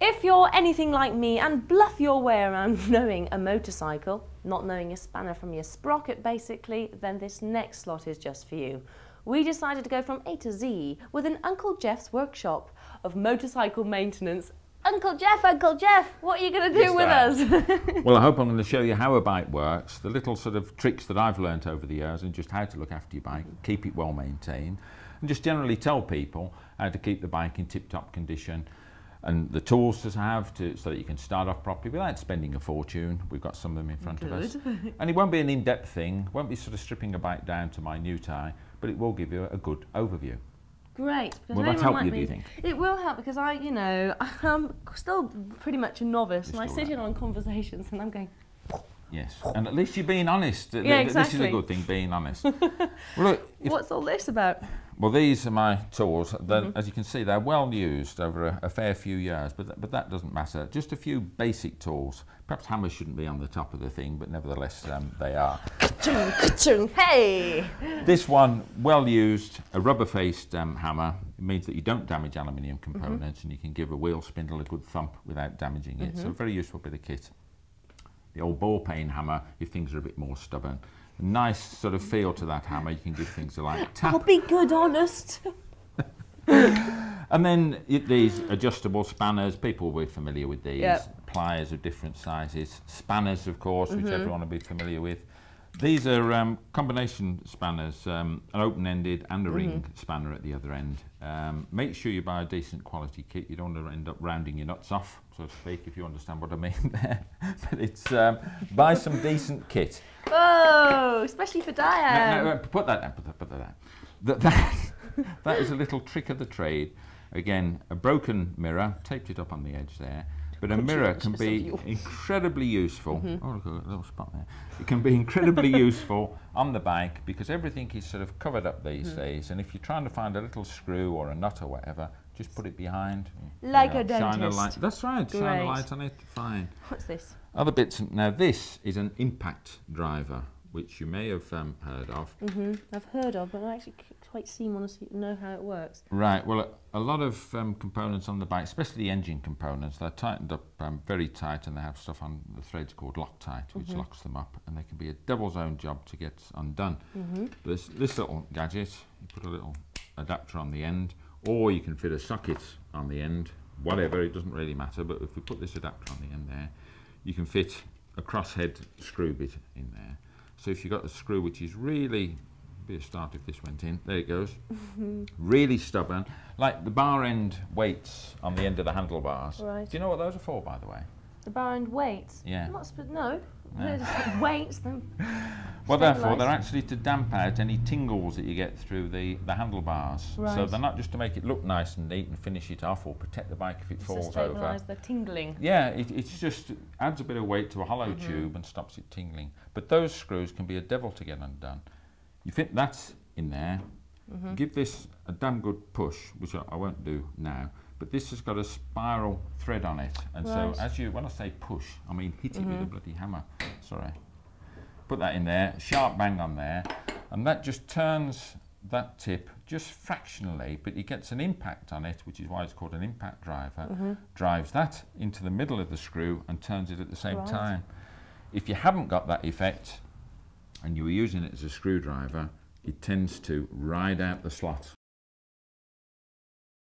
If you're anything like me and bluff your way around knowing a motorcycle, not knowing your spanner from your sprocket basically, then this next slot is just for you. We decided to go from A to Z with an Uncle Jeff's workshop of motorcycle maintenance. Uncle Jeff, what are you going to do with us? Well, I hope I'm going to show you how a bike works, the little sort of tricks that I've learnt over the years, and just how to look after your bike, keep it well maintained, and just generally tell people how to keep the bike in tip-top condition, and the tools to have so that you can start off properly without spending a fortune. We've got some of them in front of us. And it won't be an in-depth thing, won't be sort of stripping a bike down to minutiae, but it will give you a good overview. Great. Will that help you, do you think? It will help because I'm still pretty much a novice and I sit in on conversations and I'm going... Yes, and at least you're being honest. Yeah, exactly. This is a good thing, being honest. Well, look, what's all this about? Well, these are my tools. As you can see, they're well used over a fair few years, but that doesn't matter. Just a few basic tools. Perhaps hammers shouldn't be on the top of the thing, but nevertheless they are. Ka-chung, ka-chung, hey! This one, well used, a rubber-faced hammer. It means that you don't damage aluminium components and you can give a wheel spindle a good thump without damaging it. So a very useful bit of kit. The old ball peen hammer, if things are a bit more stubborn. A nice sort of feel to that hammer. You can give things a light tap. I'll be good honest. And then these adjustable spanners, people will be familiar with these. Yep. Pliers of different sizes. Spanners, of course, which everyone will be familiar with. These are combination spanners, an open-ended and a ring spanner at the other end. Make sure you buy a decent quality kit. You don't want to end up rounding your nuts off, so to speak, if you understand what I mean there. But it's buy some decent kit. Oh, especially for Diane. No, put that down. Put that down. That is a little trick of the trade. Again, a broken mirror, taped it up on the edge there. But a mirror can be incredibly useful. Oh, look at a little spot there. It can be incredibly useful on the bike because everything is sort of covered up these days. And if you're trying to find a little screw or a nut or whatever, just put it behind. Like a dentist. Shine a light. That's right. Great. Shine a light on it. Fine. What's this? Other bits. Now this is an impact driver, which you may have heard of. I've heard of, but I actually quite want to know how it works. Right, well, a lot of components on the bike, especially the engine components, they're tightened up very tight and they have stuff on the threads called Loctite, which locks them up, and they can be a devil's own job to get undone. This little gadget, you put a little adapter on the end, or you can fit a socket on the end, whatever, it doesn't really matter, but if we put this adapter on the end there, you can fit a crosshead screw bit in there. So if you've got a screw which is really, be a start if this went in, there it goes, really stubborn, like the bar end weights on the end of the handlebars. Right. Do you know what those are for, by the way? The bar end weights? Yeah. No. Weights. Well, therefore, they're actually to damp out any tingles that you get through the handlebars. Right. So they're not just to make it look nice and neat and finish it off or protect the bike if it falls over. The tingling. Yeah, it's just adds a bit of weight to a hollow tube and stops it tingling. But those screws can be a devil to get undone. You fit that in there, give this a damn good push, which I won't do now, but this has got a spiral thread on it, and so when I say push, I mean hit it with a bloody hammer. Sorry. Put that in there, sharp bang on there, and that just turns that tip just fractionally, but it gets an impact on it, which is why it's called an impact driver, drives that into the middle of the screw and turns it at the same time. If you haven't got that effect, and you were using it as a screwdriver, it tends to ride out the slot